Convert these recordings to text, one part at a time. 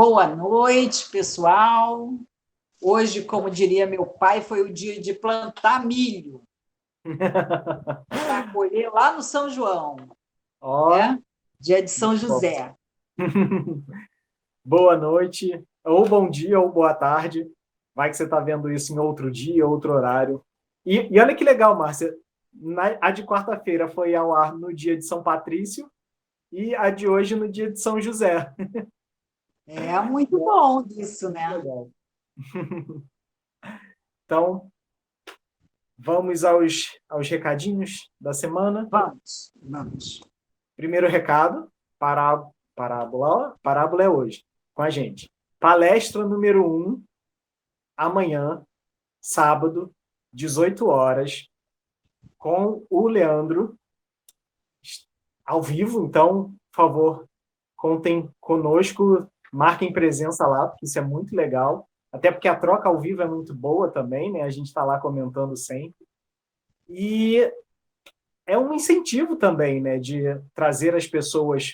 Boa noite, pessoal. Hoje, como diria meu pai, foi o dia de plantar milho para colher lá no São João, Ó, né? Dia de São bom. José. Boa noite, ou bom dia, ou boa tarde. Vai que você está vendo isso em outro dia, outro horário. E olha que legal, Márcia. A de quarta-feira foi ao ar no dia de São Patrício e a de hoje no dia de São José. É muito bom isso, né? Legal. Então, vamos aos recadinhos da semana. Vamos. Primeiro recado, parábola é hoje, com a gente. Palestra número 1, amanhã, sábado, 18 horas, com o Leandro, ao vivo. Então, por favor, contem conosco, marquem presença lá, porque isso é muito legal. Até porque a troca ao vivo é muito boa também, né? A gente está lá comentando sempre. E é um incentivo também, né, de trazer as pessoas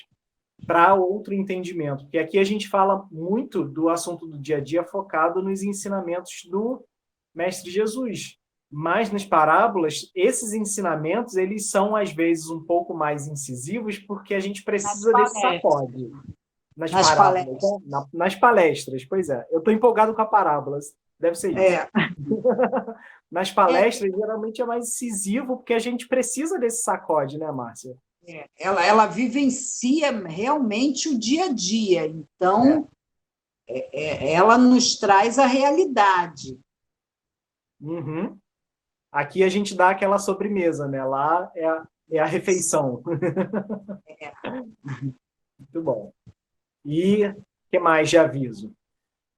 para outro entendimento. Porque aqui a gente fala muito do assunto do dia a dia focado nos ensinamentos do Mestre Jesus. Mas nas parábolas, esses ensinamentos, eles são às vezes um pouco mais incisivos porque a gente Nas precisa desse palestras. sacode nas Nas parábolas, palestras. nas palestras. Pois é, eu estou empolgado com a parábolas, deve ser isso. É, Nas é, palestras, geralmente é mais incisivo porque a gente precisa desse sacode, né, Márcia? ela vivencia realmente o dia a dia. É. Então, ela nos traz a realidade. Uhum. Aqui a gente dá aquela sobremesa, né? Lá é a refeição. Muito bom. E o que mais de aviso?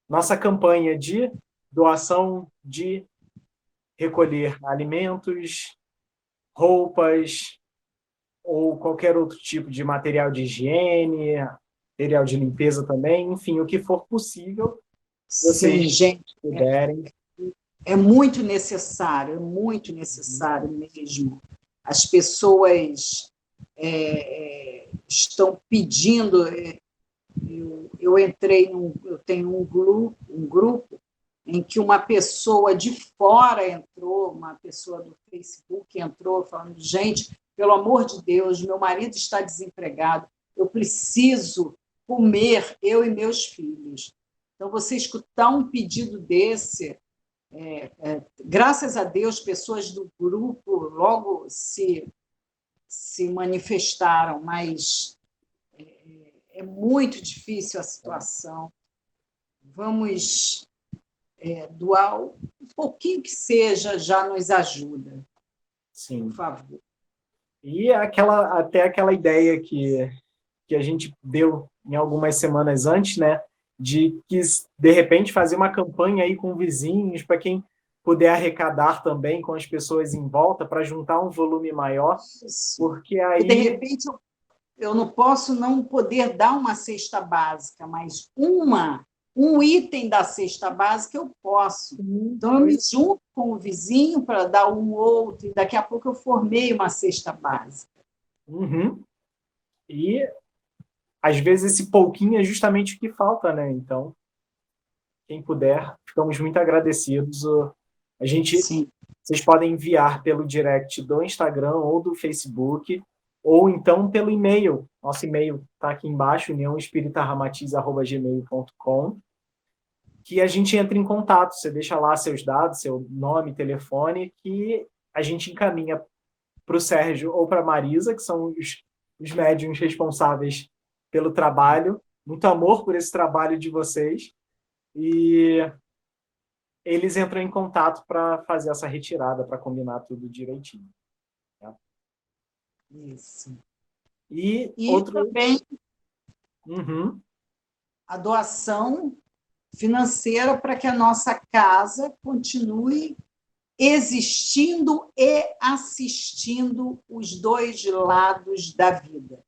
Nossa campanha de doação de recolher alimentos, roupas ou qualquer outro tipo de material de higiene, material de limpeza também, enfim, o que for possível, vocês Sim, gente. puderem. É muito necessário mesmo. As pessoas estão pedindo. Eu tenho um grupo em que uma pessoa de fora entrou, uma pessoa do Facebook entrou falando, gente, pelo amor de Deus, meu marido está desempregado, eu preciso comer, eu e meus filhos. Então, você escutar um pedido desse, graças a Deus, pessoas do grupo logo se manifestaram, mas é muito difícil a situação. Vamos doar um pouquinho que seja, já nos ajuda, por Sim. favor. E até aquela ideia que a gente deu em algumas semanas antes, né? De que, de repente, fazer uma campanha aí com vizinhos, para quem puder arrecadar também com as pessoas em volta, para juntar um volume maior, Isso. porque E, de aí. repente, eu não posso não poder dar uma cesta básica, mas um item da cesta básica eu posso. Então, eu me junto com o vizinho para dar um outro, e daqui a pouco eu formei uma cesta básica. Uhum. E, às vezes, esse pouquinho é justamente o que falta, né? Então, quem puder, ficamos muito agradecidos. A gente, Sim. vocês podem enviar pelo direct do Instagram ou do Facebook, ou então pelo e-mail. Nosso e-mail está aqui embaixo, uniãoespíritaramatiz@gmail.com, que a gente entra em contato. Você deixa lá seus dados, seu nome, telefone, que a gente encaminha para o Sérgio ou para a Marisa, que são os médiums responsáveis pelo trabalho. Muito amor por esse trabalho de vocês. E eles entram em contato para fazer essa retirada, para combinar tudo direitinho. Tá? Isso. E E outro. também Uhum, a doação financeira para que a nossa casa continue existindo e assistindo os dois lados da vida,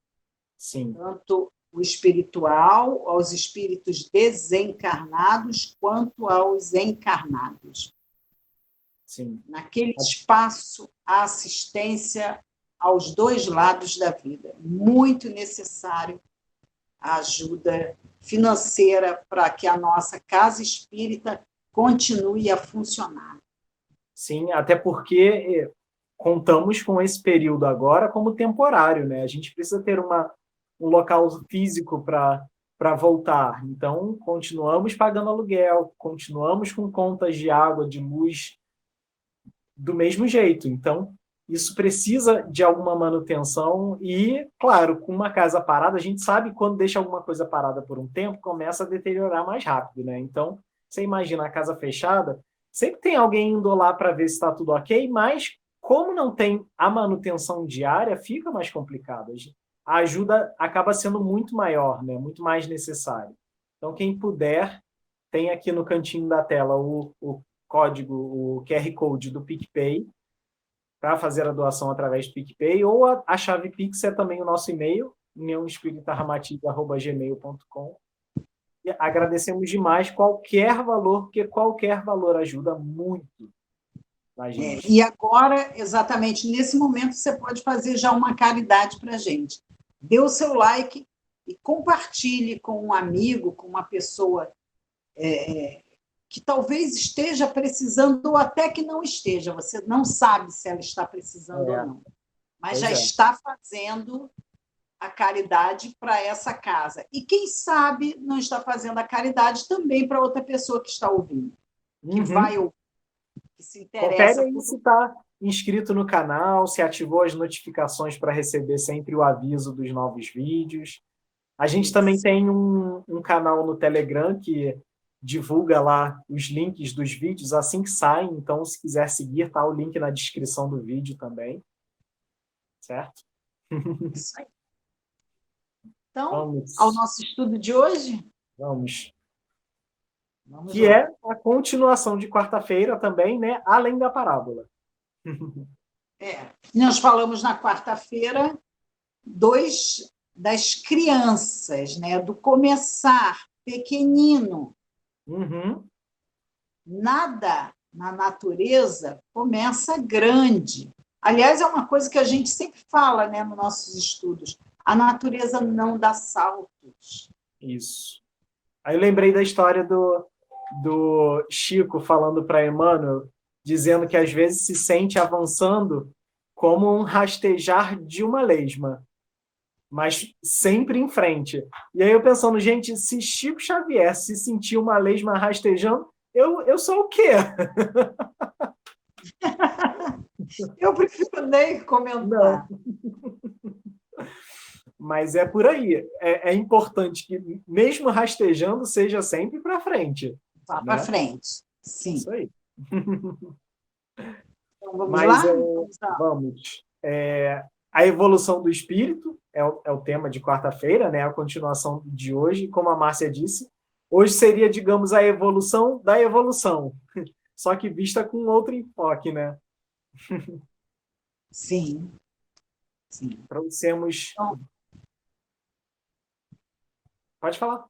sim, tanto o espiritual, aos espíritos desencarnados, quanto aos encarnados. sim. Naquele espaço, a assistência aos dois lados da vida. Muito necessário a ajuda financeira para que a nossa casa espírita continue a funcionar. Sim, até porque contamos com esse período agora como temporário, né? A gente precisa ter um local físico para voltar. Então, continuamos pagando aluguel, continuamos com contas de água, de luz, do mesmo jeito. Então, isso precisa de alguma manutenção e, claro, com uma casa parada, a gente sabe que quando deixa alguma coisa parada por um tempo, começa a deteriorar mais rápido, né? Então, você imagina a casa fechada, sempre tem alguém indo lá para ver se está tudo ok, mas como não tem a manutenção diária, fica mais complicado. A ajuda acaba sendo muito maior, né? Muito mais necessária. Então, quem puder, tem aqui no cantinho da tela o código, o QR Code do PicPay, para fazer a doação através do PicPay, ou a chave Pix é também o nosso e-mail, uniãoespíritaramatiga@gmail.com. E agradecemos demais qualquer valor, porque qualquer valor ajuda muito a gente. E agora, exatamente nesse momento, você pode fazer já uma caridade para a gente. Dê o seu like e compartilhe com um amigo, com uma pessoa que talvez esteja precisando, ou até que não esteja. Você não sabe se ela está precisando ou não. Mas já está fazendo a caridade para essa casa. E quem sabe não está fazendo a caridade também para outra pessoa que está ouvindo, que vai ouvir, que se interessa. Confere aí se está inscrito no canal, se ativou as notificações para receber sempre o aviso dos novos vídeos. A gente também tem um canal no Telegram que divulga lá os links dos vídeos assim que saem. Então, se quiser seguir, tá o link na descrição do vídeo também. Certo? Isso aí. Então, ao nosso estudo de hoje? Vamos que lá. É a continuação de quarta-feira também, né? Além da parábola. Nós falamos na quarta-feira das crianças, né? Do começar pequenino. Nada na natureza começa grande. Aliás, é uma coisa que a gente sempre fala, né, nos nossos estudos. A natureza não dá saltos. Isso. Aí eu lembrei da história do Chico falando para Emmanuel, dizendo que às vezes se sente avançando como um rastejar de uma lesma, mas sempre em frente. E aí eu pensando, gente, se Chico Xavier se sentir uma lesma rastejando, eu sou o quê? Eu prefiro nem comentar. Não. Mas é por aí. É importante que, mesmo rastejando, seja sempre para frente. Vá para frente, sim. Isso aí. Então, vamos lá? Vamos. A evolução do espírito é o tema de quarta-feira, né? A continuação de hoje. Como a Márcia disse, hoje seria, digamos, a evolução da evolução, só que vista com outro enfoque, né? Sim. Trouxemos... Então, pode falar.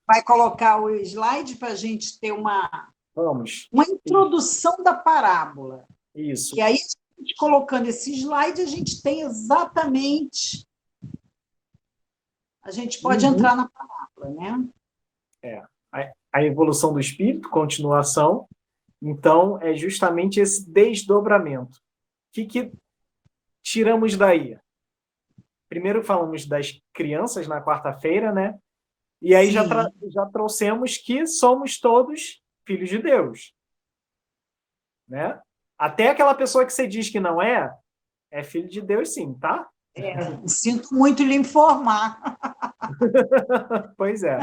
Vai colocar o slide para a gente ter uma introdução da parábola. Isso. E aí, colocando esse slide, a gente tem exatamente... A gente pode entrar na parábola, né? A evolução do espírito, continuação. Então, é justamente esse desdobramento. O que tiramos daí? Primeiro falamos das crianças na quarta-feira, né? E aí já trouxemos que somos todos filhos de Deus. Né? Até aquela pessoa que você diz que não é filho de Deus sim, tá? Sinto muito lhe informar. Pois é.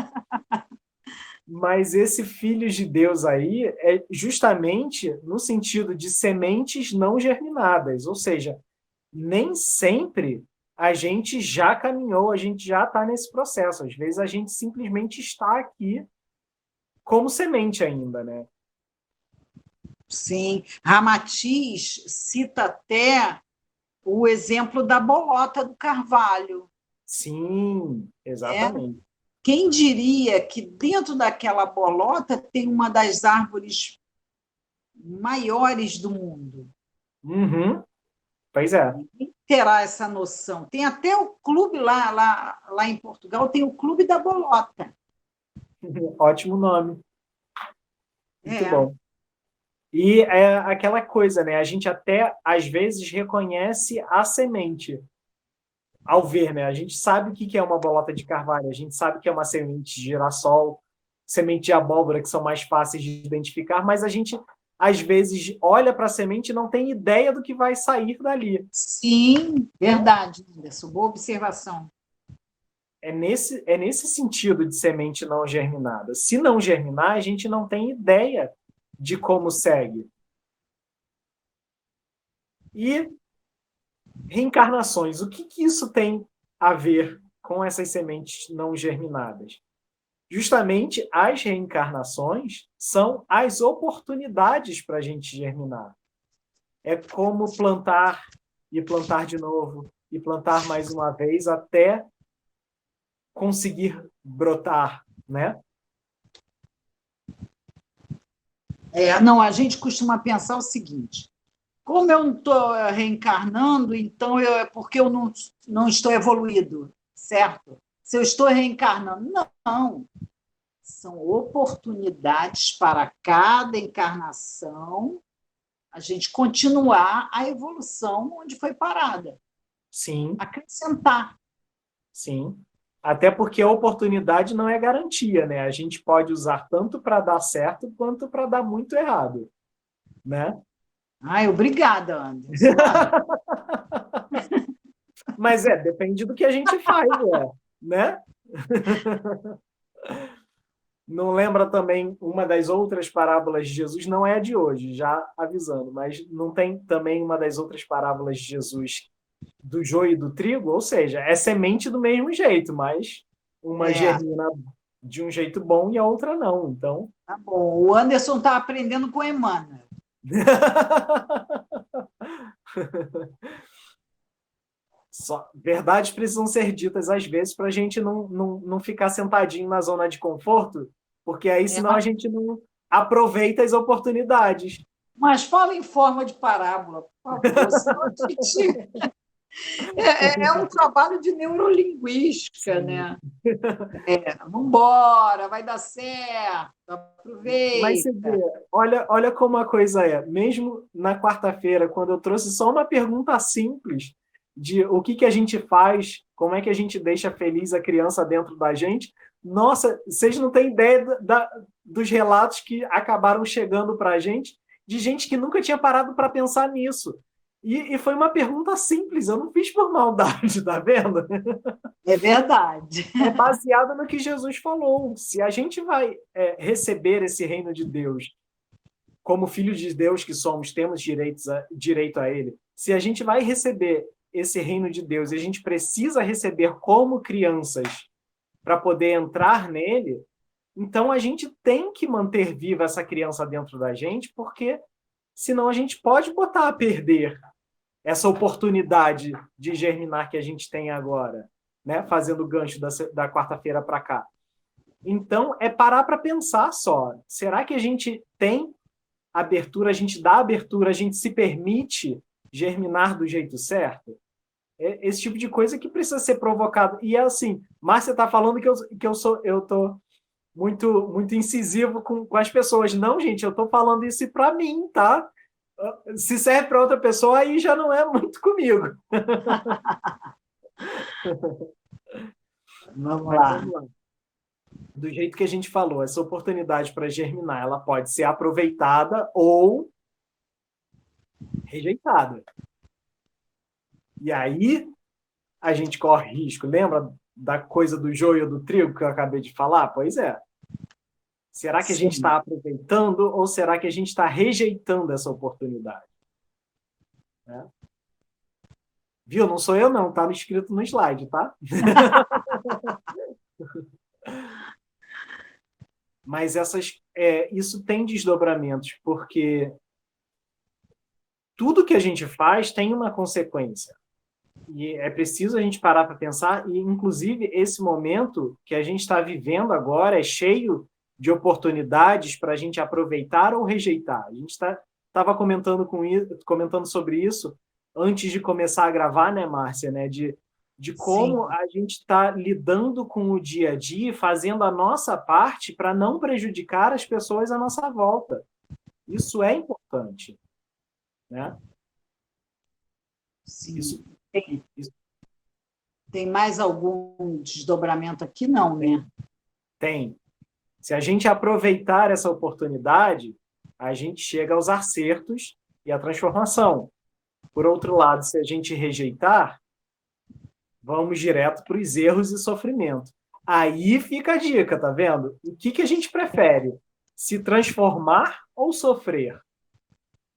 Mas esse filhos de Deus aí é justamente no sentido de sementes não germinadas, ou seja, nem sempre a gente já caminhou, a gente já está nesse processo. Às vezes a gente simplesmente está aqui como semente ainda, né? Sim. Ramatiz cita até o exemplo da bolota do carvalho. Sim, exatamente. Quem diria que dentro daquela bolota tem uma das árvores maiores do mundo? Pois é. terá essa noção. Tem até o clube lá em Portugal, tem o Clube da Bolota. Ótimo nome. Muito É. bom. E é aquela coisa, né? A gente até, às vezes, reconhece a semente ao ver, né? A gente sabe o que é uma bolota de carvalho, a gente sabe que é uma semente de girassol, semente de abóbora, que são mais fáceis de identificar, mas a gente, às vezes, olha para a semente e não tem ideia do que vai sair dali. Sim, verdade, Anderson. Boa observação. É nesse sentido de semente não germinada. Se não germinar, a gente não tem ideia de como segue. E reencarnações, o que isso tem a ver com essas sementes não germinadas? Justamente as reencarnações são as oportunidades para a gente germinar. É como plantar e plantar de novo e plantar mais uma vez até conseguir brotar, né? Não, a gente costuma pensar o seguinte: como eu não estou reencarnando, então é porque eu não estou evoluído, certo? Se eu estou reencarnando, não. São oportunidades para cada encarnação a gente continuar a evolução onde foi parada. Sim. Acrescentar. Sim. Até porque a oportunidade não é garantia, né? A gente pode usar tanto para dar certo quanto para dar muito errado, né? Ai, obrigada, Anderson. Mas depende do que a gente faz, né? Não lembra também uma das outras parábolas de Jesus, não é a de hoje, já avisando, mas não tem também uma das outras parábolas de Jesus do joio e do trigo? Ou seja, é semente do mesmo jeito, mas uma germina de um jeito bom e a outra não. Então, tá bom. O Anderson está aprendendo com a Emmanuel. Verdades precisam ser ditas às vezes para a gente não ficar sentadinho na zona de conforto, porque aí senão a gente não aproveita as oportunidades. Mas fala em forma de parábola, por favor, senão a gente... É um trabalho de neurolinguística, Sim. né? Vamos embora, vai dar certo, aproveita. Mas você vê, olha como a coisa é. Mesmo na quarta-feira, quando eu trouxe só uma pergunta simples de o que a gente faz, como é que a gente deixa feliz a criança dentro da gente, nossa, vocês não têm ideia dos relatos que acabaram chegando para a gente, de gente que nunca tinha parado para pensar nisso. E foi uma pergunta simples, eu não fiz por maldade, tá vendo? É verdade. É baseado no que Jesus falou. Se a gente vai receber esse reino de Deus, como filhos de Deus que somos, temos direito a ele. Se a gente vai receber esse reino de Deus e a gente precisa receber como crianças para poder entrar nele, então a gente tem que manter viva essa criança dentro da gente, porque senão a gente pode botar a perder essa oportunidade de germinar que a gente tem agora, né? Fazendo o gancho da quarta-feira para cá. Então, é parar para pensar só. Será que a gente tem abertura, a gente dá abertura, a gente se permite germinar do jeito certo? É esse tipo de coisa que precisa ser provocado. E é assim, Márcia está falando que eu tô muito incisivo com as pessoas. Não, gente, eu estou falando isso para mim, tá? Se serve para outra pessoa, aí já não é muito comigo. Vamos lá. Do jeito que a gente falou, essa oportunidade para germinar, ela pode ser aproveitada ou rejeitada. E aí a gente corre risco. Lembra da coisa do joio do trigo que eu acabei de falar? Pois é. Será que a gente está aproveitando ou será que a gente está rejeitando essa oportunidade? Viu? Não sou eu, não. Está escrito no slide, tá? Mas isso tem desdobramentos, porque tudo que a gente faz tem uma consequência. E é preciso a gente parar para pensar, e inclusive esse momento que a gente está vivendo agora é cheio de oportunidades para a gente aproveitar ou rejeitar. A gente estava comentando sobre isso antes de começar a gravar, né, Márcia, né, de como Sim, a gente está lidando com o dia a dia, fazendo a nossa parte para não prejudicar as pessoas à nossa volta. Isso é importante, né? sim. Isso, Tem, isso tem mais algum desdobramento aqui? Não, né? tem, tem. Se a gente aproveitar essa oportunidade, a gente chega aos acertos e à transformação. Por outro lado, se a gente rejeitar, vamos direto para os erros e sofrimento. Aí fica a dica, tá vendo? O que que a gente prefere? Se transformar ou sofrer,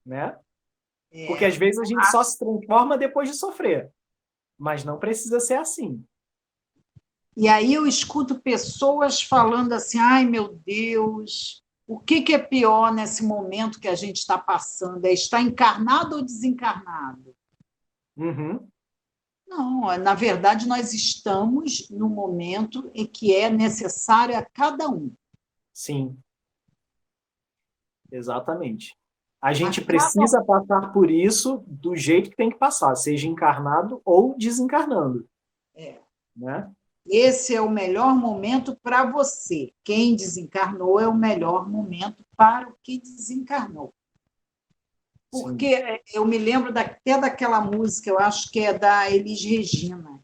né? Porque É, às vezes a gente só se transforma depois de sofrer, mas não precisa ser assim. e aí eu escuto pessoas falando assim: ai meu Deus, o que é pior nesse momento que a gente está passando? É estar encarnado ou desencarnado? Uhum, Não, na verdade, nós estamos no momento em que é necessário a cada um. sim, exatamente. A A gente cada precisa passar por isso do jeito que tem que passar, seja encarnado ou desencarnando, é, né? esse é o melhor momento para você. Quem desencarnou é o melhor momento para o que desencarnou. Sim. Porque eu me lembro até daquela música, eu acho que é da Elis Regina.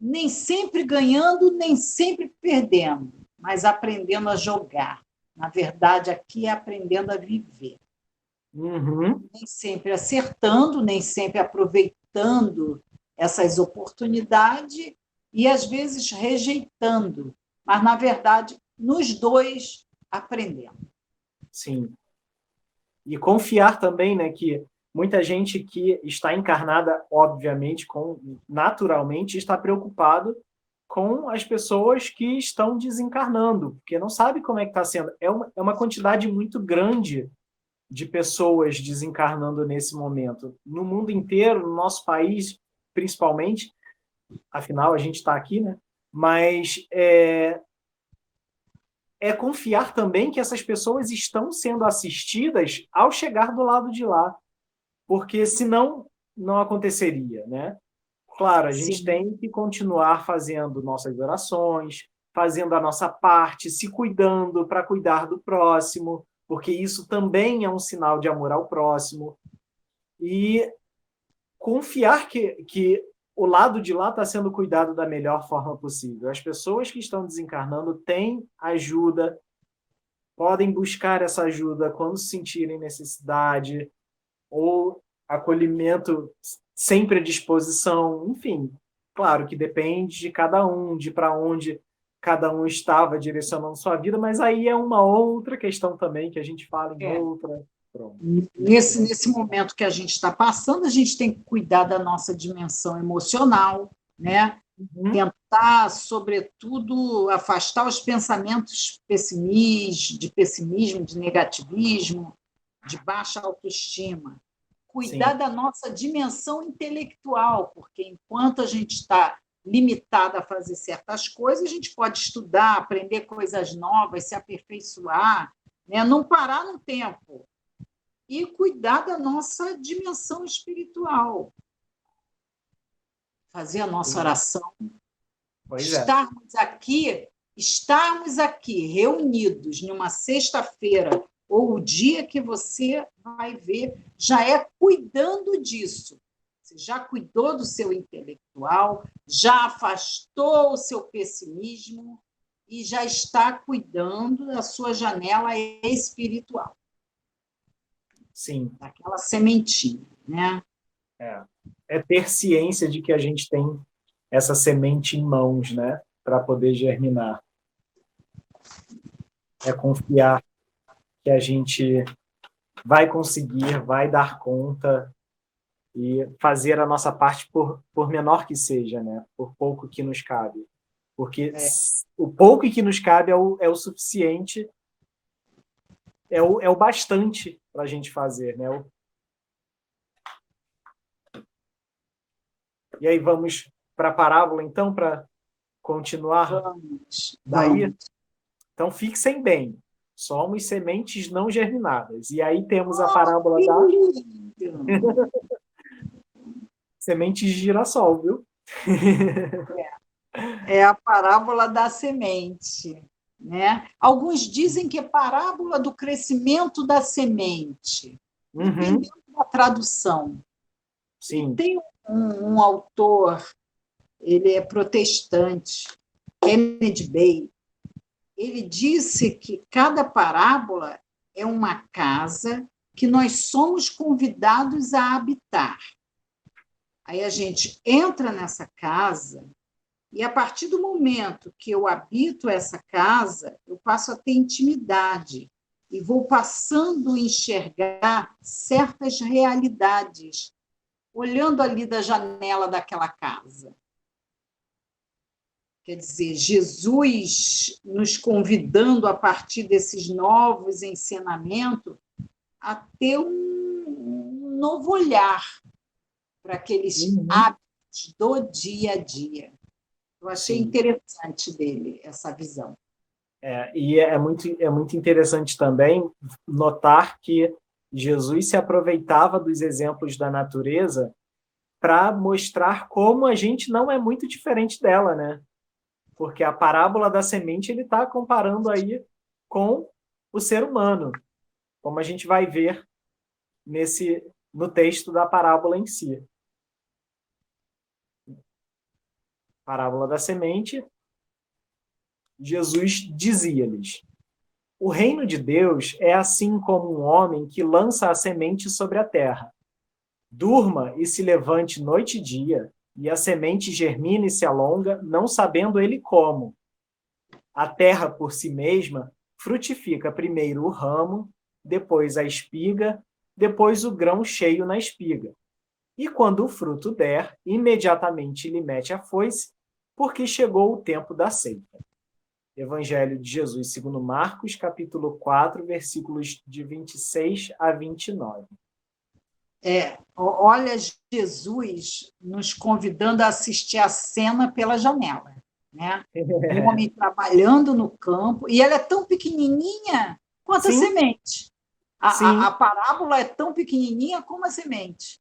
Nem sempre ganhando, nem sempre perdendo, mas aprendendo a jogar. Na verdade, aqui é aprendendo a viver. Uhum, Nem sempre acertando, nem sempre aproveitando essas oportunidades e, às vezes, rejeitando. Mas, na verdade, nos dois aprendendo. sim. E confiar também, né, que muita gente que está encarnada, obviamente, naturalmente, está preocupado com as pessoas que estão desencarnando, porque não sabe como é que está sendo. É uma quantidade muito grande de pessoas desencarnando nesse momento. No mundo inteiro, no nosso país, principalmente, afinal, a gente está aqui, né? Mas é confiar também que essas pessoas estão sendo assistidas ao chegar do lado de lá, porque senão não aconteceria, né? Claro, a gente Sim, tem que continuar fazendo nossas orações, fazendo a nossa parte, se cuidando para cuidar do próximo, porque isso também é um sinal de amor ao próximo, e confiar que o lado de lá está sendo cuidado da melhor forma possível. As pessoas que estão desencarnando têm ajuda, podem buscar essa ajuda quando sentirem necessidade, ou acolhimento sempre à disposição, enfim. Claro que depende de cada um, de para onde cada um estava direcionando sua vida, mas aí é uma outra questão também que a gente fala em é. outra. Pronto. Nesse momento que a gente está passando, a gente tem que cuidar da nossa dimensão emocional, né? Uhum. Tentar, sobretudo, afastar os pensamentos de pessimismo, de negativismo, de baixa autoestima. Cuidar Sim, da nossa dimensão intelectual, porque enquanto a gente está limitada a fazer certas coisas, a gente pode estudar, aprender coisas novas, se aperfeiçoar, né? Não parar no tempo e cuidar da nossa dimensão espiritual, fazer a nossa sim. oração, Pois é. estarmos aqui reunidos numa sexta-feira ou o dia que você vai ver, já é cuidando disso. Você já cuidou do seu intelectual, já afastou o seu pessimismo e já está cuidando da sua janela espiritual, Sim. daquela sementinha, né? É. É ter ciência de que a gente tem essa semente em mãos, né, para poder germinar. É confiar que a gente vai conseguir, vai dar conta e fazer a nossa parte por menor que seja, né? Por pouco que nos cabe. Porque É, o pouco que nos cabe é o suficiente, é o bastante para a gente fazer, né? E aí vamos para a parábola, então, para continuar vamos, daí. vamos. Então, fixem bem. Somos sementes não germinadas. E aí temos a Oh, parábola que da. lindo! Semente de girassol, viu? É a parábola da semente, né? Alguns dizem que é parábola do crescimento da semente, Uhum, dependendo da tradução. E sim. tem um autor, ele é protestante, Kennedy Bay. Ele disse que cada parábola é uma casa que nós somos convidados a habitar. Aí a gente entra nessa casa e, a partir do momento que eu habito essa casa, eu passo a ter intimidade e vou passando a enxergar certas realidades, olhando ali da janela daquela casa. Quer dizer, Jesus nos convidando, a partir desses novos ensinamentos, a ter um novo olhar para aqueles Uhum, hábitos do dia a dia. Eu achei sim. interessante dele essa visão. E é muito interessante também notar que Jesus se aproveitava dos exemplos da natureza para mostrar como a gente não é muito diferente dela, né? Porque a parábola da semente ele está comparando aí com o ser humano, como a gente vai ver no texto da parábola em si. Parábola da semente, Jesus dizia-lhes: o reino de Deus é assim como um homem que lança a semente sobre a terra. Durma e se levante noite e dia, e a semente germina e se alonga, não sabendo ele como. A terra por si mesma frutifica primeiro o ramo, depois a espiga, depois o grão cheio na espiga. E quando o fruto der, imediatamente lhe mete a foice, porque chegou o tempo da ceifa. Evangelho de Jesus segundo Marcos, capítulo 4, versículos de 26 a 29. Olha Jesus nos convidando a assistir a cena pela janela, né? Um homem trabalhando no campo, e ela é tão pequenininha quanto a Sim, semente. A sim. parábola é tão pequenininha como a semente,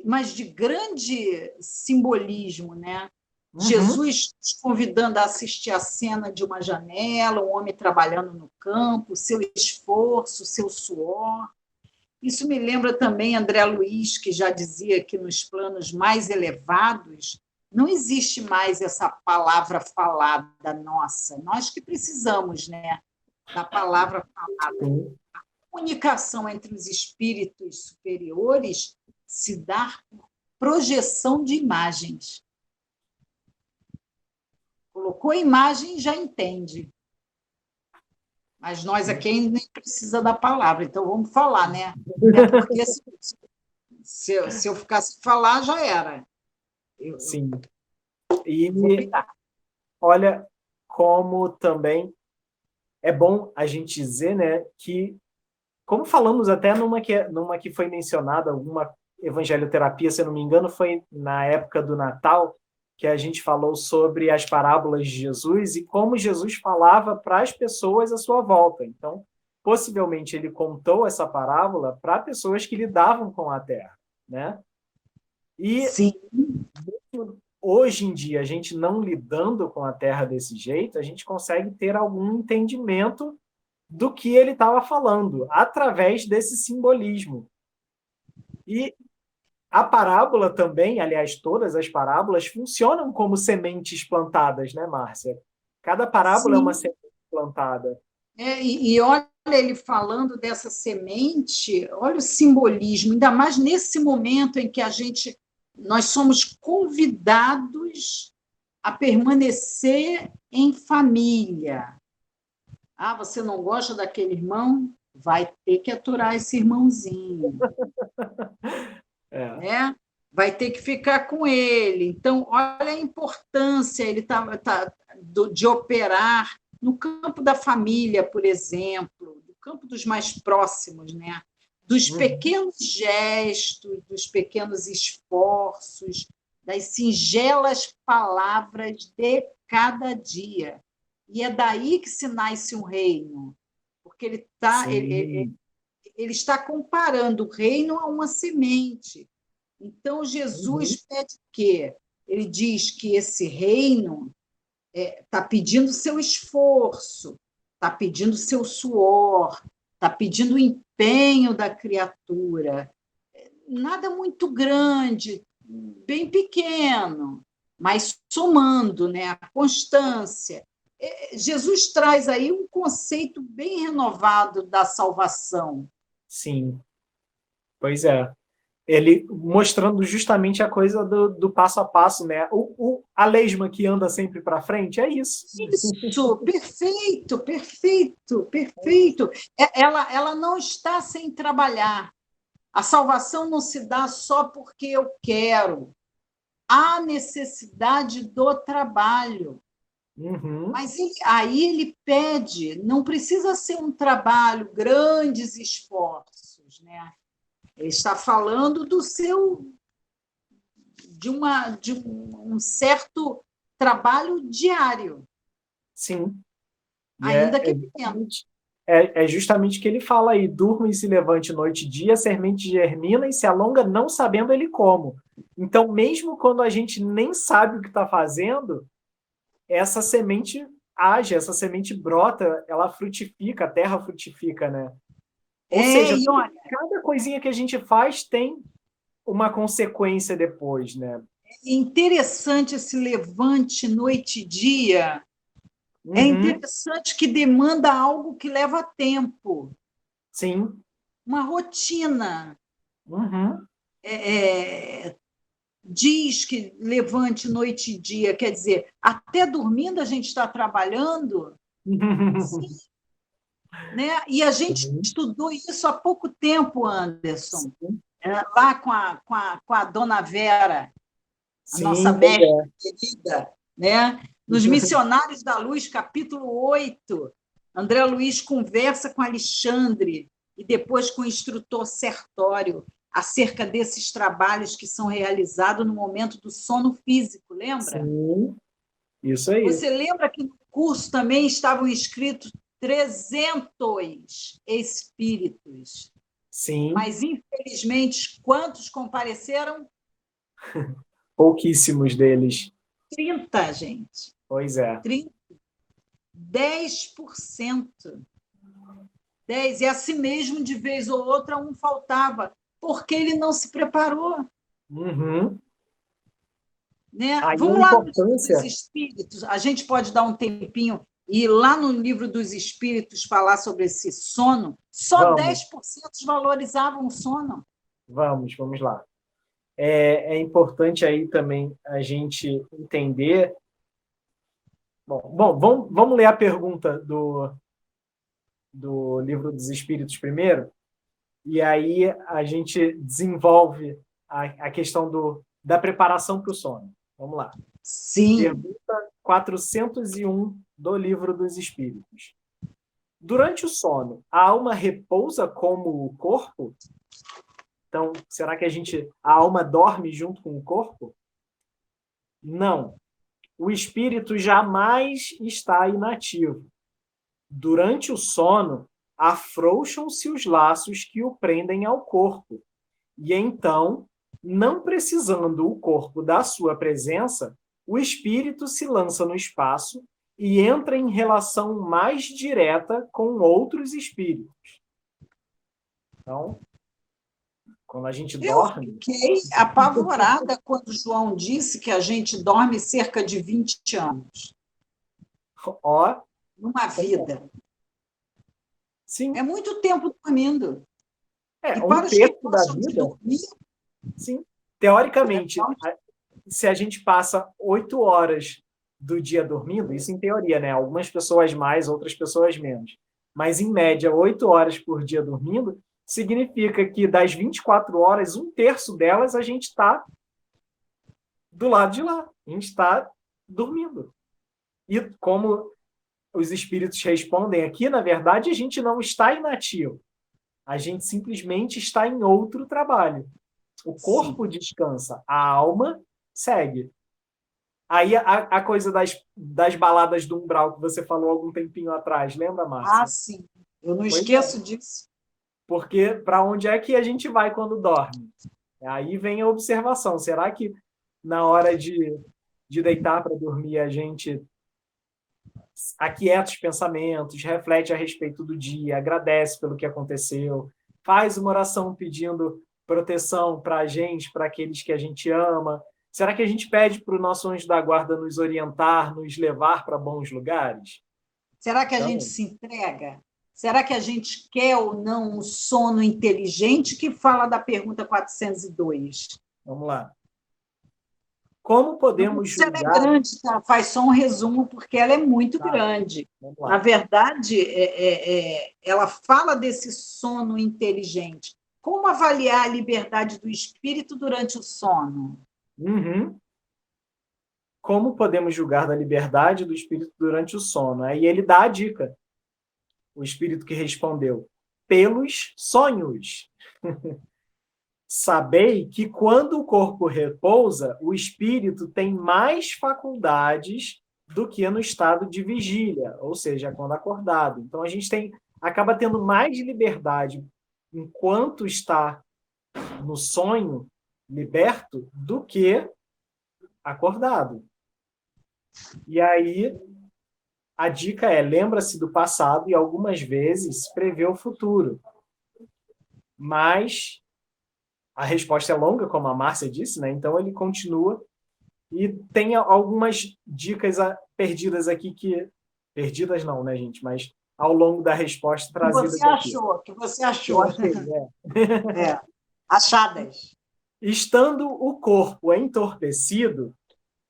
mas de grande simbolismo, né? Uhum. Jesus nos convidando a assistir a cena de uma janela, um homem trabalhando no campo, seu esforço, seu suor. Isso me lembra também André Luiz, que já dizia que nos planos mais elevados não existe mais essa palavra falada nossa. Nós que precisamos, né, da palavra falada. Sim. A comunicação entre os espíritos superiores se dá por projeção de imagens. Colocou a imagem e já entende. Mas nós aqui nem precisa da palavra, então vamos falar, né? Até porque se eu ficasse falar, já era. Eu Sim. vou E cuidar. olha como também é bom a gente dizer, né, que, como falamos até numa que foi mencionada, alguma evangelioterapia, se eu não me engano, foi na época do Natal, que a gente falou sobre as parábolas de Jesus e como Jesus falava para as pessoas à sua volta. Então, possivelmente ele contou essa parábola para pessoas que lidavam com a terra, né? E Sim, hoje em dia, a gente não lidando com a terra desse jeito, a gente consegue ter algum entendimento do que ele estava falando, através desse simbolismo. E a parábola também, aliás, todas as parábolas funcionam como sementes plantadas, né, Márcia? Cada parábola é uma sim. semente plantada. E olha ele falando dessa semente, olha o simbolismo, ainda mais nesse momento em que nós somos convidados a permanecer em família. Ah, você não gosta daquele irmão? Vai ter que aturar esse irmãozinho, É. né? Vai ter que ficar com ele. Então, olha a importância de operar no campo da família, por exemplo, no campo dos mais próximos, né? Dos Uhum. pequenos gestos, dos pequenos esforços, das singelas palavras de cada dia. E é daí que se nasce um reino, porque ele Sim. está comparando o reino a uma semente. Então, Uhum. Jesus pede o quê? Ele diz que esse reino está pedindo seu esforço, está pedindo seu suor, está pedindo o empenho da criatura. Nada muito grande, bem pequeno, mas somando, né, a constância. Jesus traz aí um conceito bem renovado da salvação. Sim, pois é. Ele mostrando justamente a coisa do passo a passo, né? A lesma que anda sempre para frente é isso. Isso, perfeito, perfeito, perfeito. Ela não está sem trabalhar. A salvação não se dá só porque eu quero. Há necessidade do trabalho. Uhum. Mas aí ele pede, não precisa ser um trabalho, grandes esforços, né? Ele está falando do seu de um certo trabalho diário, Sim. E ainda que pequeno. é justamente o que ele fala aí: durma e se levante noite e dia, a semente germina e se alonga, não sabendo ele como. Então, mesmo quando a gente nem sabe o que está fazendo, essa semente age, essa semente brota, ela frutifica, a terra frutifica, né? Ou seja, E olha, cada coisinha que a gente faz tem uma consequência depois, né? é interessante esse levante noite e dia. É Uhum, interessante que demanda algo que leva tempo, sim. uma rotina. Uhum. É, diz que levante noite e dia, quer dizer, até dormindo a gente está trabalhando, sim, né? E a gente Sim, estudou isso há pouco tempo, Anderson, sim, lá com a dona Vera, a nossa sim, pois mestra é. querida, né? Nos Missionários da Luz, capítulo 8, André Luiz conversa com Alexandre e depois com o instrutor Sertório acerca desses trabalhos que são realizados no momento do sono físico, lembra? Sim, isso aí. Você lembra que no curso também estavam inscritos 300 espíritos, Sim, mas infelizmente quantos compareceram? pouquíssimos deles. 30, gente. Pois é. 30, 10%. 10. E assim mesmo, de vez ou outra, um faltava, porque ele não se preparou. Uhum. Né? Aí a Vamos lá no livro dos importância. espíritos, a gente pode dar um tempinho e ir lá no livro dos espíritos falar sobre esse sono. Só Vamos, 10% valorizavam o sono. vamos lá. É importante aí também a gente entender. Bom, vamos ler a pergunta do Livro dos Espíritos primeiro, e aí a gente desenvolve a questão da preparação para o sono. Vamos lá. Sim. Pergunta 401 do Livro dos Espíritos. Durante o sono, a alma repousa como o corpo? Então, será que a alma dorme junto com o corpo? Não. O espírito jamais está inativo. Durante o sono, afrouxam-se os laços que o prendem ao corpo. E então, não precisando o corpo da sua presença, o espírito se lança no espaço e entra em relação mais direta com outros espíritos. Então, quando a gente Eu dorme, fiquei apavorada quando João disse que a gente dorme cerca de 20 anos ó, numa vida. É sim, muito tempo dormindo. E um para os que terço da gostam de vida, dormir, sim. Teoricamente, se a gente passa 8 horas do dia dormindo, isso em teoria, né? Algumas pessoas mais, outras pessoas menos. Mas, em média, 8 horas por dia dormindo, significa que das 24 horas, um terço delas a gente está do lado de lá. A gente está dormindo. E como os espíritos respondem aqui, na verdade, a gente não está inativo. A gente simplesmente está em outro trabalho. O sim. corpo descansa, a alma segue. Aí a coisa das baladas do umbral que você falou algum tempinho atrás, lembra, Ah, Márcia? sim. Eu não Pois é. esqueço disso. Porque para onde é que a gente vai quando dorme? Aí vem a observação. Será que na hora de deitar para dormir a gente aquieta os pensamentos, reflete a respeito do dia, agradece pelo que aconteceu, faz uma oração pedindo proteção para a gente, para aqueles que a gente ama? Será que a gente pede para o nosso anjo da guarda nos orientar, nos levar para bons lugares? Será que a gente Então, se entrega? Será que a gente quer ou não um sono inteligente que fala da pergunta 402? vamos lá. Como podemos Ela é julgar? grande, tá? Faz só um resumo, porque ela é muito Tá, grande. vamos Na lá. verdade, ela fala desse sono inteligente. Como avaliar a liberdade do espírito durante o sono? Uhum. Como podemos julgar da liberdade do espírito durante o sono? Aí ele dá a dica, o espírito que respondeu, pelos sonhos. Sabei que quando o corpo repousa, o espírito tem mais faculdades do que no estado de vigília, ou seja, quando acordado. Então a gente acaba tendo mais liberdade enquanto está no sonho liberto do que acordado. E aí a dica é: lembra-se do passado e algumas vezes prevê o futuro. Mas a resposta é longa, como a Márcia disse, né? Então ele continua e tem algumas dicas perdidas aqui que... Perdidas não, né, gente? Mas ao longo da resposta Que você trazidas aqui. achou, que você Que eu achou. achei, Achadas. Estando o corpo entorpecido,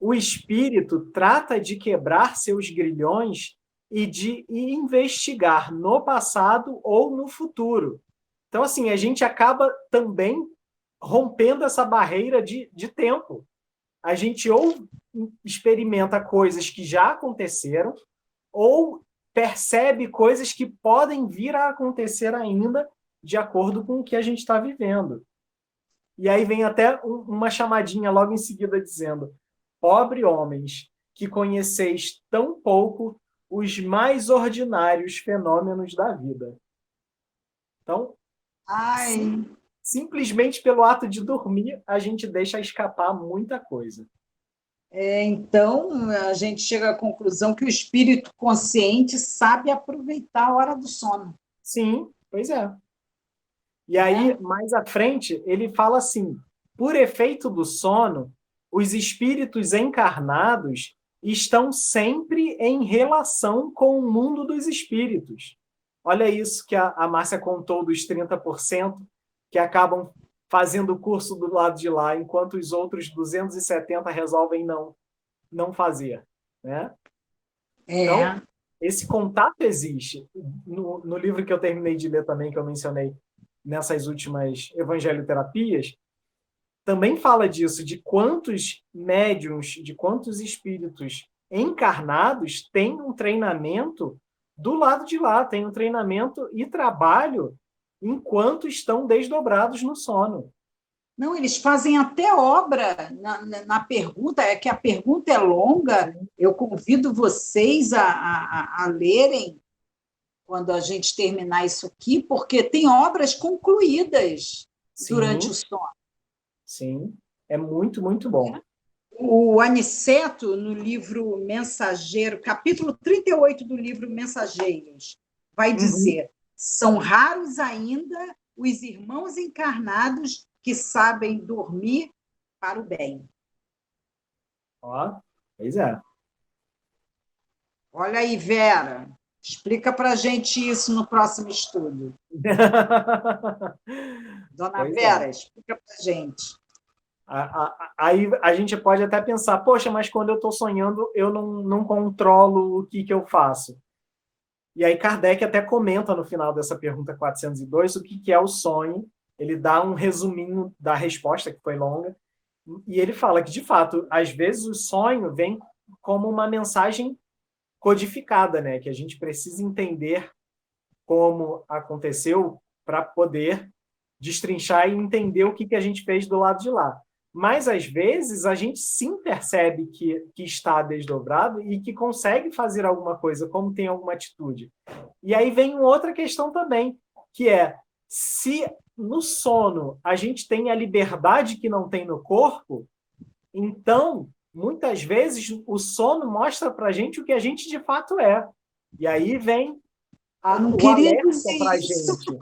o espírito trata de quebrar seus grilhões e de investigar no passado ou no futuro. Então, assim, a gente acaba também rompendo essa barreira de tempo. A gente ou experimenta coisas que já aconteceram, ou percebe coisas que podem vir a acontecer ainda de acordo com o que a gente está vivendo. E aí vem até uma chamadinha logo em seguida dizendo: pobre homens, que conheceis tão pouco os mais ordinários fenômenos da vida. Então, Ai, simplesmente pelo ato de dormir, a gente deixa escapar muita coisa. então a gente chega à conclusão que o espírito consciente sabe aproveitar a hora do sono, Sim, pois é. E aí, né? mais à frente, ele fala assim: por efeito do sono, os espíritos encarnados estão sempre em relação com o mundo dos espíritos. Olha isso que a Márcia contou dos 30% que acabam fazendo o curso do lado de lá, enquanto os outros 270 resolvem não fazer, né? Então, É. esse contato existe. No livro que eu terminei de ler também, que eu mencionei nessas últimas evangeloterapias, também fala disso, de quantos médiums, de quantos espíritos encarnados têm um treinamento do lado de lá, tem um treinamento e trabalho enquanto estão desdobrados no sono. Não, eles fazem até obra na pergunta, é que a pergunta é longa, eu convido vocês a lerem quando a gente terminar isso aqui, porque tem obras concluídas durante o Sim, sono. sim, é muito, muito bom. O Aniceto, no livro Mensageiro, capítulo 38 do livro Mensageiros, vai Uhum. dizer: são raros ainda os irmãos encarnados que sabem dormir para o bem. Ó, pois é. Olha aí, Vera, explica para a gente isso no próximo estudo. Dona Pois é. Vera, explica para a gente. Aí a gente pode até pensar: poxa, mas quando eu estou sonhando, eu não controlo o que eu faço. E aí Kardec até comenta no final dessa pergunta 402 o que é o sonho. Ele dá um resuminho da resposta, que foi longa, e ele fala que, de fato, às vezes o sonho vem como uma mensagem codificada, né? Que a gente precisa entender como aconteceu para poder destrinchar e entender o que a gente fez do lado de lá. Mas, às vezes, a gente sim percebe que está desdobrado e que consegue fazer alguma coisa, como tem alguma atitude. E aí vem outra questão também, que é: se no sono a gente tem a liberdade que não tem no corpo, então, muitas vezes, o sono mostra para a gente o que a gente de fato é. E aí vem Eu não o queria alerta dizer para a isso. gente.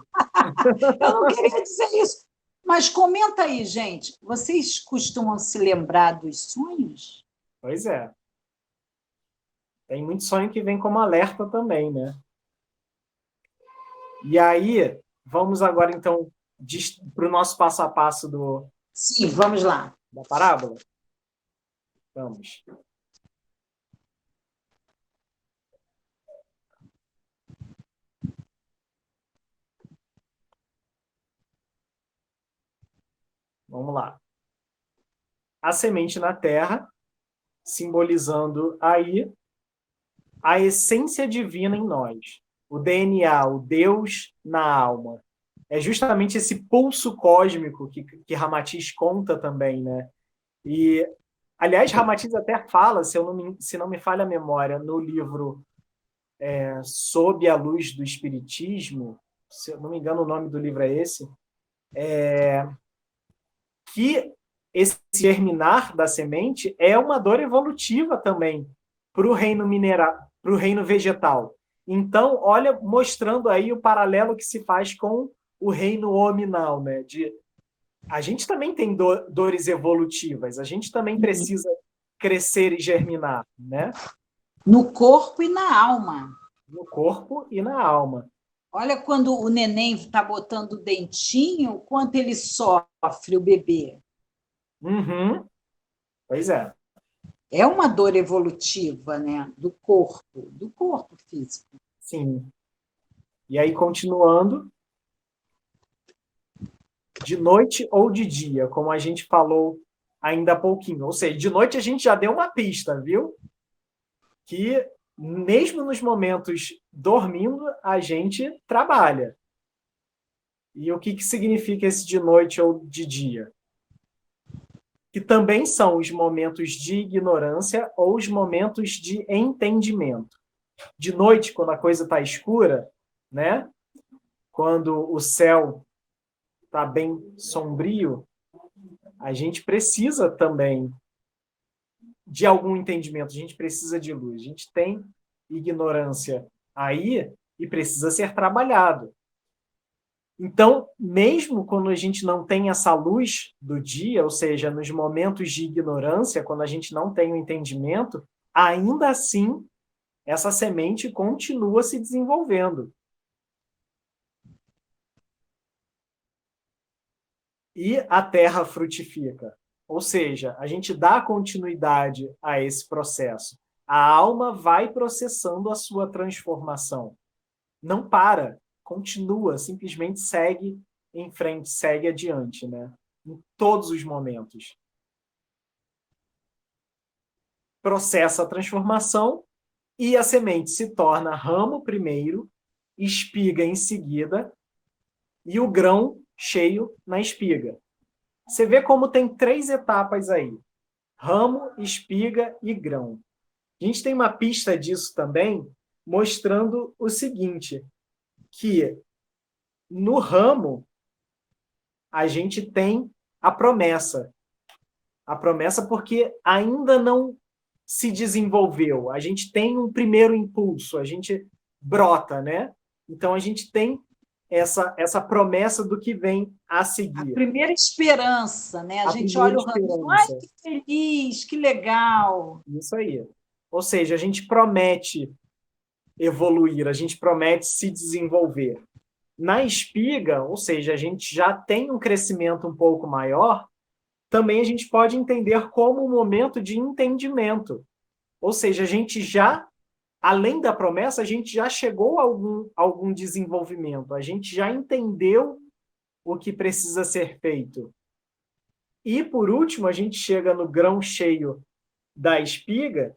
Eu não queria dizer isso. Mas comenta aí, gente. Vocês costumam se lembrar dos sonhos? Pois é. Tem muito sonho que vem como alerta também, né? E aí, vamos agora, então, para o nosso passo a passo Sim, vamos lá. da parábola? Vamos. Vamos lá. A semente na terra, simbolizando aí a essência divina em nós. O DNA, o Deus na alma. É justamente esse pulso cósmico que Ramatiz conta também, né? E, aliás, Ramatiz até fala, se não me falha a memória, no livro Sob a Luz do Espiritismo, se eu não me engano o nome do livro é esse, que esse germinar da semente é uma dor evolutiva também para o reino mineral, para o reino vegetal. Então, olha, mostrando aí o paralelo que se faz com o reino hominal, né? A gente também tem dores evolutivas, a gente também precisa crescer e germinar, né? No corpo e na alma. No corpo e na alma. Olha quando o neném está botando o dentinho, quanto ele sofre, o bebê. Uhum. Pois é. É uma dor evolutiva, né? Do corpo físico. Sim. E aí, continuando, de noite ou de dia, como a gente falou ainda há pouquinho. Ou seja, de noite a gente já deu uma pista, viu? Que mesmo nos momentos dormindo, a gente trabalha. E o que significa esse de noite ou de dia? Que também são os momentos de ignorância ou os momentos de entendimento. De noite, quando a coisa está escura, né? Quando o céu está bem sombrio, a gente precisa também de algum entendimento, a gente precisa de luz. A gente tem ignorância aí e precisa ser trabalhado. Então, mesmo quando a gente não tem essa luz do dia, ou seja, nos momentos de ignorância, quando a gente não tem o entendimento, ainda assim, essa semente continua se desenvolvendo. E a terra frutifica. Ou seja, a gente dá continuidade a esse processo. A alma vai processando a sua transformação. Não para, continua, simplesmente segue em frente, segue adiante, né? Em todos os momentos. Processa a transformação e a semente se torna ramo primeiro, espiga em seguida e o grão cheio na espiga. Você vê como tem 3 etapas aí: ramo, espiga e grão. A gente tem uma pista disso também, mostrando o seguinte, que no ramo a gente tem a promessa. A promessa porque ainda não se desenvolveu. A gente tem um primeiro impulso, a gente brota, né? Então a gente tem essa promessa do que vem a seguir. A primeira esperança, né? A gente primeira olha o ramo, ai, esperança. que feliz, que legal. Isso aí. Ou seja, a gente promete evoluir, a gente promete se desenvolver. Na espiga, ou seja, a gente já tem um crescimento um pouco maior, também a gente pode entender como um momento de entendimento. Ou seja, a gente já, além da promessa, a gente já chegou a algum desenvolvimento, a gente já entendeu o que precisa ser feito. E, por último, a gente chega no grão cheio da espiga,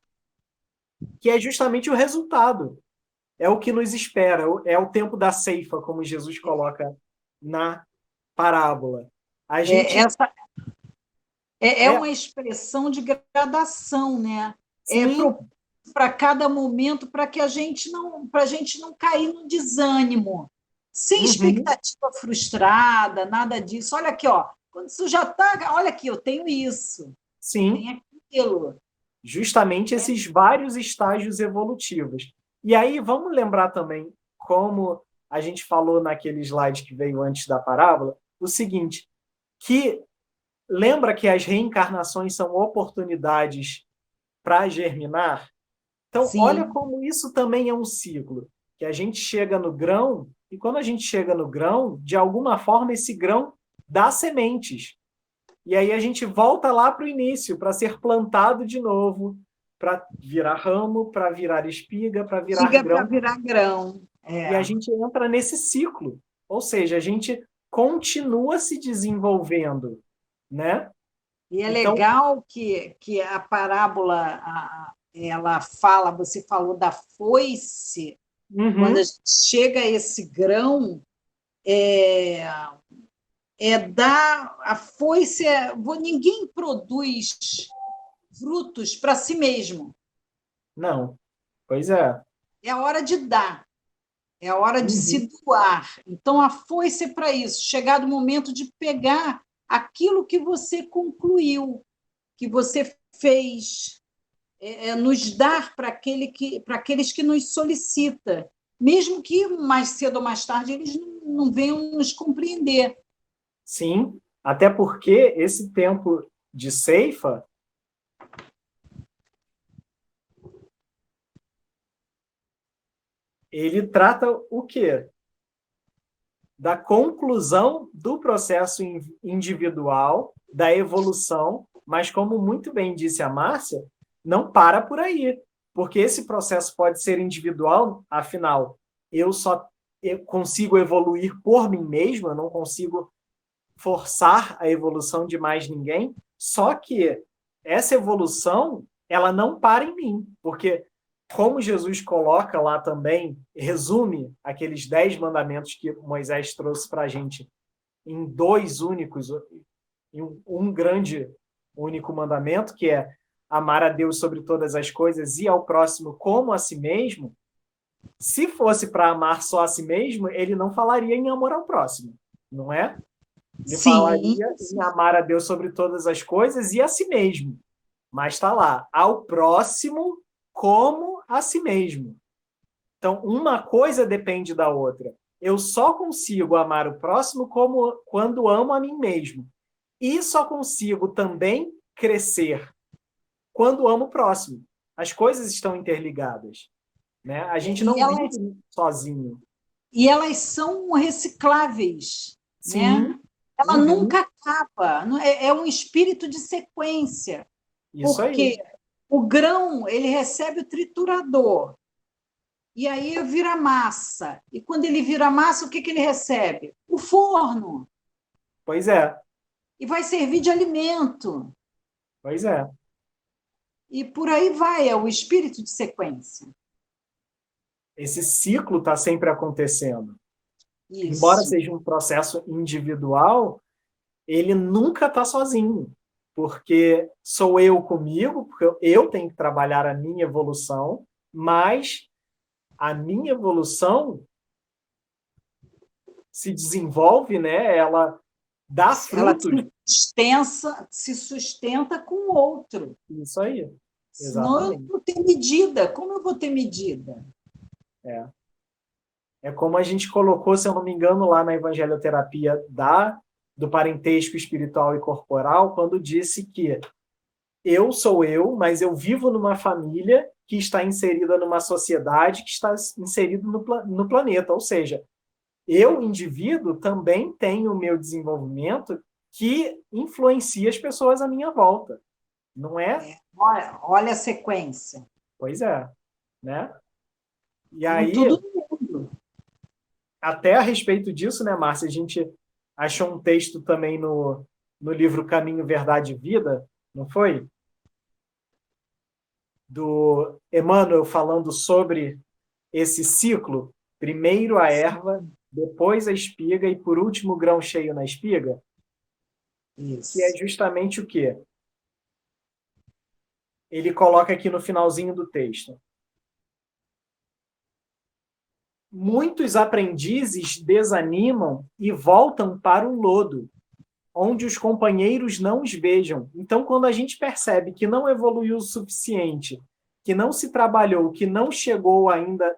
que é justamente o resultado. É o que nos espera, é o tempo da ceifa, como Jesus coloca na parábola. A gente É uma expressão de gradação, né? Para cada momento, para a gente não cair no desânimo, sem Uhum. expectativa frustrada, nada disso. Olha aqui, ó, quando isso já está, olha aqui, eu tenho isso, Sim, tem aquilo. justamente esses vários estágios evolutivos. E aí, vamos lembrar também, como a gente falou naquele slide que veio antes da parábola, o seguinte, que lembra que as reencarnações são oportunidades para germinar? Então, olha Sim, como isso também é um ciclo, que a gente chega no grão, e quando a gente chega no grão, de alguma forma esse grão dá sementes. E aí a gente volta lá para o início, para ser plantado de novo, para virar ramo, para virar espiga, para virar liga para grão. virar grão. E a gente entra nesse ciclo. Ou seja, a gente continua se desenvolvendo, né? E é Então, legal que a parábola ela fala, você falou da foice, quando a uhum, gente chega a esse grão, é, dar a foice. Ninguém produz frutos para si mesmo. não. Pois é. É a hora de dar, é a hora de Uhum, se doar. Então, a foice é para isso, chegar o momento de pegar aquilo que você concluiu, que você fez, nos dar para aqueles que nos solicita, mesmo que mais cedo ou mais tarde eles não venham nos compreender. sim, até porque esse tempo de ceifa, ele trata o quê? Da conclusão do processo individual, da evolução, mas como muito bem disse a Márcia, não para por aí, porque esse processo pode ser individual, afinal, eu consigo evoluir por mim mesmo, eu não consigo forçar a evolução de mais ninguém, só que essa evolução, ela não para em mim, porque como Jesus coloca lá também, resume aqueles 10 mandamentos que Moisés trouxe para a gente em dois únicos, em um grande único mandamento, que é amar a Deus sobre todas as coisas e ao próximo como a si mesmo. Se fosse para amar só a si mesmo, ele não falaria em amor ao próximo, não é? Ele Sim, falaria em amar a Deus sobre todas as coisas e a si mesmo. Mas está lá, ao próximo como a si mesmo. Então, uma coisa depende da outra. Eu só consigo amar o próximo como quando amo a mim mesmo. E só consigo também crescer quando amo o próximo. As coisas estão interligadas, né? A gente e não elas, vive sozinho. e elas são recicláveis, né? Sim, Ela uhum, nunca acaba, é um espírito de sequência, isso aí. porque o grão ele recebe o triturador, e aí vira massa. E quando ele vira massa, o que ele recebe? O forno. Pois é, E vai servir de alimento. pois é. E por aí vai, é o espírito de sequência. Esse ciclo está sempre acontecendo. Embora Isso. seja um processo individual, ele nunca está sozinho, porque sou eu comigo, porque eu tenho que trabalhar a minha evolução, mas a minha evolução se desenvolve, né? Ela dá Ela frutos. se sustenta com o outro. Isso aí, Senão eu exatamente. não tenho medida. Como eu vou ter medida? É. É como a gente colocou, se eu não me engano, lá na evangelioterapia do parentesco espiritual e corporal, quando disse que eu sou eu, mas eu vivo numa família que está inserida numa sociedade que está inserido no planeta. Ou seja, eu, indivíduo, também tenho o meu desenvolvimento que influencia as pessoas à minha volta. Não é? Olha a sequência. Pois é, né? E Em aí, tudo no mundo. até a respeito disso, né, Márcia, a gente achou um texto também no livro Caminho, Verdade e Vida, não foi? Do Emmanuel falando sobre esse ciclo, primeiro a erva, depois a espiga e por último o grão cheio na espiga, que é Isso. justamente o quê? Ele coloca aqui no finalzinho do texto. muitos aprendizes desanimam e voltam para o lodo, onde os companheiros não os vejam. Então, quando a gente percebe que não evoluiu o suficiente, que não se trabalhou, que não chegou ainda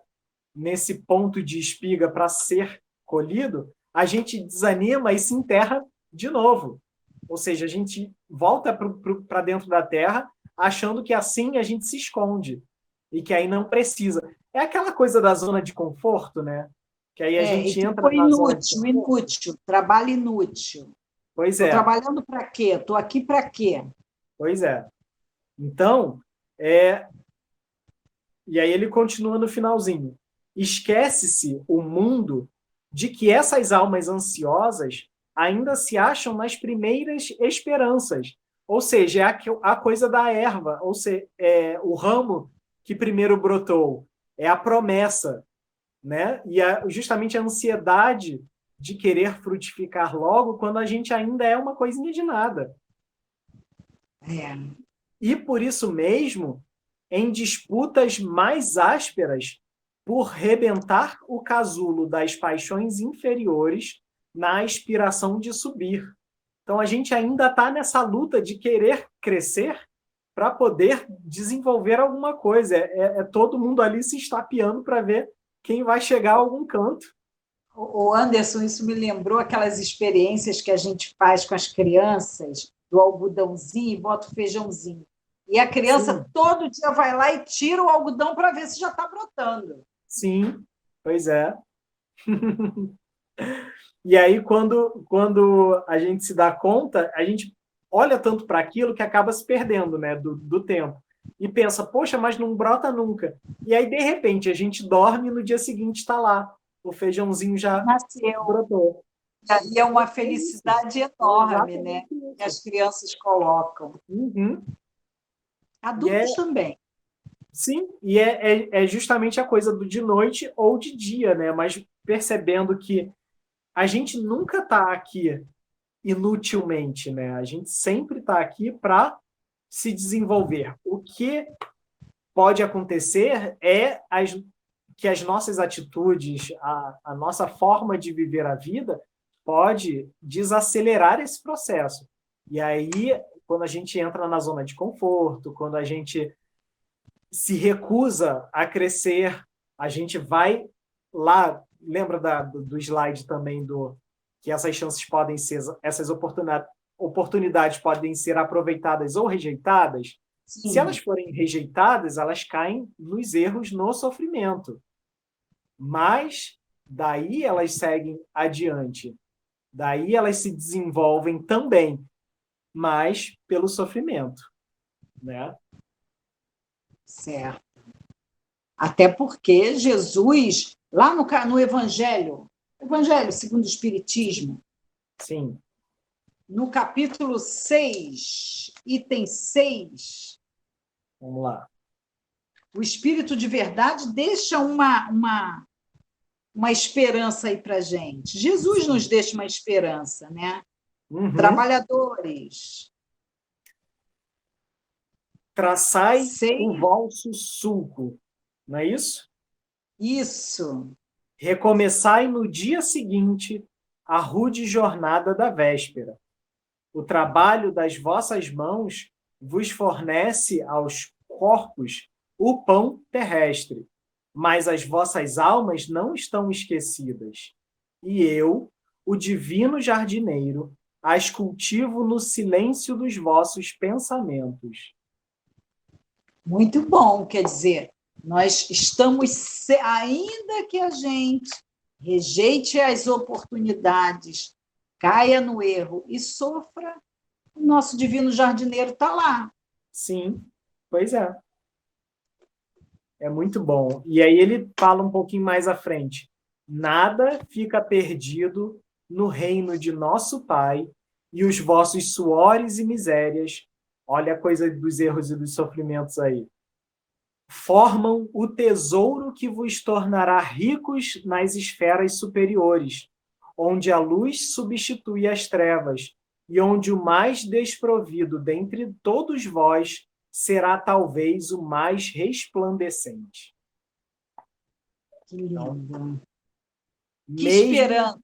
nesse ponto de espiga para ser colhido, a gente desanima e se enterra de novo. Ou seja, a gente volta para dentro da terra achando que assim a gente se esconde e que aí não precisa. É aquela coisa da zona de conforto, né? Que aí a E gente entra ficou na zona de inútil, conforto. inútil, trabalho inútil. Pois Estou é, trabalhando para quê? Estou aqui para quê? pois é. Então, e aí ele continua no finalzinho. Esquece-se o mundo de que essas almas ansiosas ainda se acham nas primeiras esperanças. Ou seja, é a coisa da erva, ou seja, o ramo que primeiro brotou, é a promessa, né? E justamente a ansiedade de querer frutificar logo quando a gente ainda é uma coisinha de nada. É, E por isso mesmo, em disputas mais ásperas por rebentar o casulo das paixões inferiores na aspiração de subir. Então a gente ainda está nessa luta de querer crescer para poder desenvolver alguma coisa. É todo mundo ali se estapeando para ver quem vai chegar a algum canto. o Anderson, isso me lembrou aquelas experiências que a gente faz com as crianças, do algodãozinho e bota o feijãozinho. E a criança Sim, todo dia vai lá e tira o algodão para ver se já está brotando. sim, pois é. E aí, quando a gente se dá conta, a gente olha tanto para aquilo que acaba se perdendo, né, do tempo. E pensa, poxa, mas não brota nunca. E aí, de repente, a gente dorme e no dia seguinte está lá. O feijãozinho já Nasceu. brotou. E é uma É isso. felicidade É enorme, né? exatamente Que as isso. crianças colocam. Uhum. E Adultos também. sim, é justamente a coisa do de noite ou de dia, né? Mas percebendo que a gente nunca está aqui inutilmente, né? A gente sempre está aqui para se desenvolver. O que pode acontecer é que as nossas atitudes, a nossa forma de viver a vida pode desacelerar esse processo. E aí, quando a gente entra na zona de conforto, quando a gente se recusa a crescer, a gente vai lá, lembra do slide também do que essas chances podem ser, essas oportunidades podem ser aproveitadas ou rejeitadas. Se elas Sim, forem rejeitadas, elas caem nos erros no sofrimento. Mas daí elas seguem adiante. Daí elas se desenvolvem também, mas pelo sofrimento, né? certo. Até porque Jesus, lá no Evangelho segundo o Espiritismo, Sim, no capítulo 6, item 6, vamos lá. o Espírito de Verdade deixa uma esperança aí para gente. Jesus nos Sim. deixa uma esperança, né? Uhum. Trabalhadores, Traçai o sei vosso sulco, não é isso? isso. Recomeçai no dia seguinte a rude jornada da véspera. O trabalho das vossas mãos vos fornece aos corpos o pão terrestre, mas as vossas almas não estão esquecidas. E eu, o divino jardineiro, as cultivo no silêncio dos vossos pensamentos. Muito bom, quer dizer, nós estamos, ainda que a gente rejeite as oportunidades, caia no erro e sofra, o nosso divino jardineiro está lá. Sim, pois é. É muito bom. E aí ele fala um pouquinho mais à frente. Nada fica perdido no reino de nosso Pai e os vossos suores e misérias, olha a coisa dos erros e dos sofrimentos aí, formam o tesouro que vos tornará ricos nas esferas superiores, onde a luz substitui as trevas e onde o mais desprovido dentre todos vós será talvez o mais resplandecente. Que lindo. Então, Que esperança.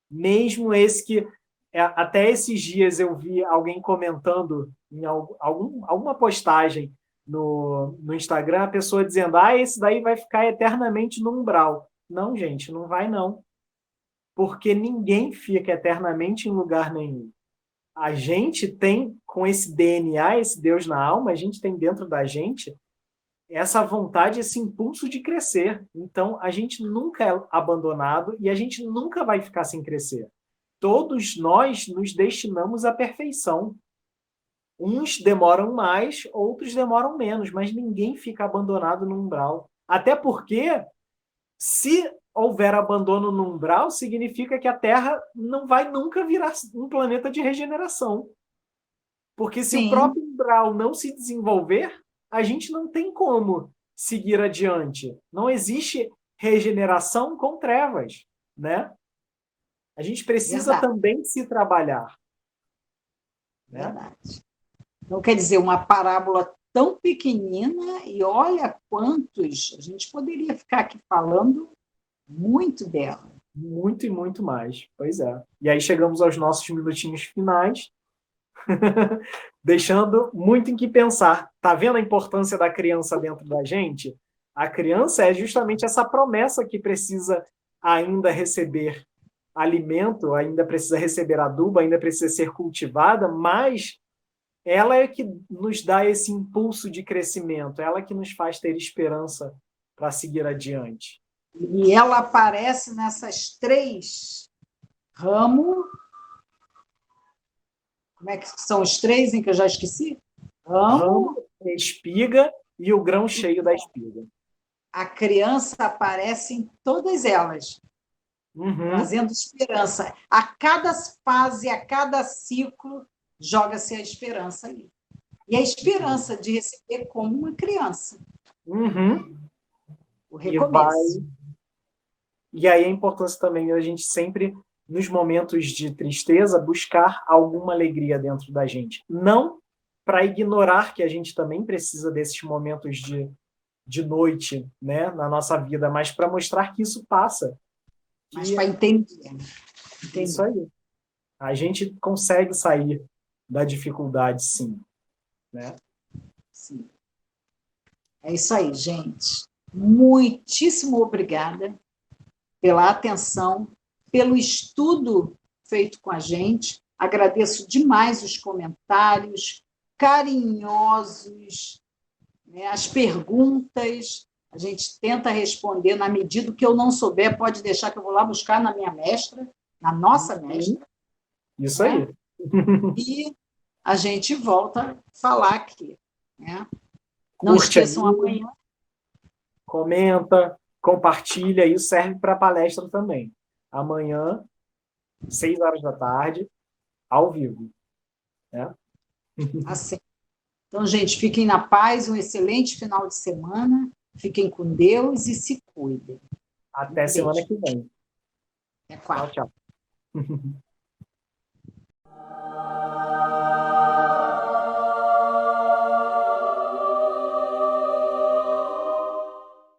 mesmo esse que até esses dias eu vi alguém comentando em alguma postagem no Instagram, a pessoa dizendo, esse daí vai ficar eternamente no umbral. Não, gente, não vai não. Porque ninguém fica eternamente em lugar nenhum. A gente tem, com esse DNA, esse Deus na alma, a gente tem dentro da gente essa vontade, esse impulso de crescer. Então, a gente nunca é abandonado e a gente nunca vai ficar sem crescer. Todos nós nos destinamos à perfeição. Uns demoram mais, outros demoram menos, mas ninguém fica abandonado no umbral. Até porque, se houver abandono no umbral, significa que a Terra não vai nunca virar um planeta de regeneração. Porque se o próprio umbral não se desenvolver, a gente não tem como seguir adiante. Não existe regeneração com trevas, né? A gente precisa também se trabalhar. Né? Verdade. Então, quer dizer, uma parábola tão pequenina e olha quantos... A gente poderia ficar aqui falando muito dela. Muito e muito mais. Pois é. E aí chegamos aos nossos minutinhos finais, deixando muito em que pensar. Tá vendo a importância da criança dentro da gente? A criança é justamente essa promessa que precisa ainda receber alimento, ainda precisa receber adubo, ainda precisa ser cultivada, mas ela é que nos dá esse impulso de crescimento, ela que nos faz ter esperança para seguir adiante. E ela aparece nessas 3 ramos. Como é que são os 3 em que eu já esqueci? Ramo, espiga e o grão cheio da espiga. A criança aparece em todas elas, trazendo esperança. A cada fase, a cada ciclo, joga-se a esperança ali. E a esperança de receber como uma criança. O recomeço. E aí a importância também da gente sempre, nos momentos de tristeza, buscar alguma alegria dentro da gente. Não para ignorar que a gente também precisa desses momentos de noite, né, na nossa vida, mas para mostrar que isso passa. Mas para entender. Isso aí. A gente consegue sair da dificuldade, sim. Né? Sim. É isso aí, gente. Muitíssimo obrigada pela atenção, pelo estudo feito com a gente. Agradeço demais os comentários carinhosos, né, as perguntas. A gente tenta responder na medida que eu não souber, pode deixar que eu vou lá buscar na minha mestra, na nossa mestra. Isso aí. Né? E a gente volta a falar aqui. Né? Não esqueçam amanhã. Comenta, compartilha, isso serve para a palestra também. Amanhã, 6h da tarde, ao vivo. Né? Assim. Então, gente, fiquem na paz, um excelente final de semana, fiquem com Deus e se cuidem. Até semana que vem. Até quarta. Tchau, tchau.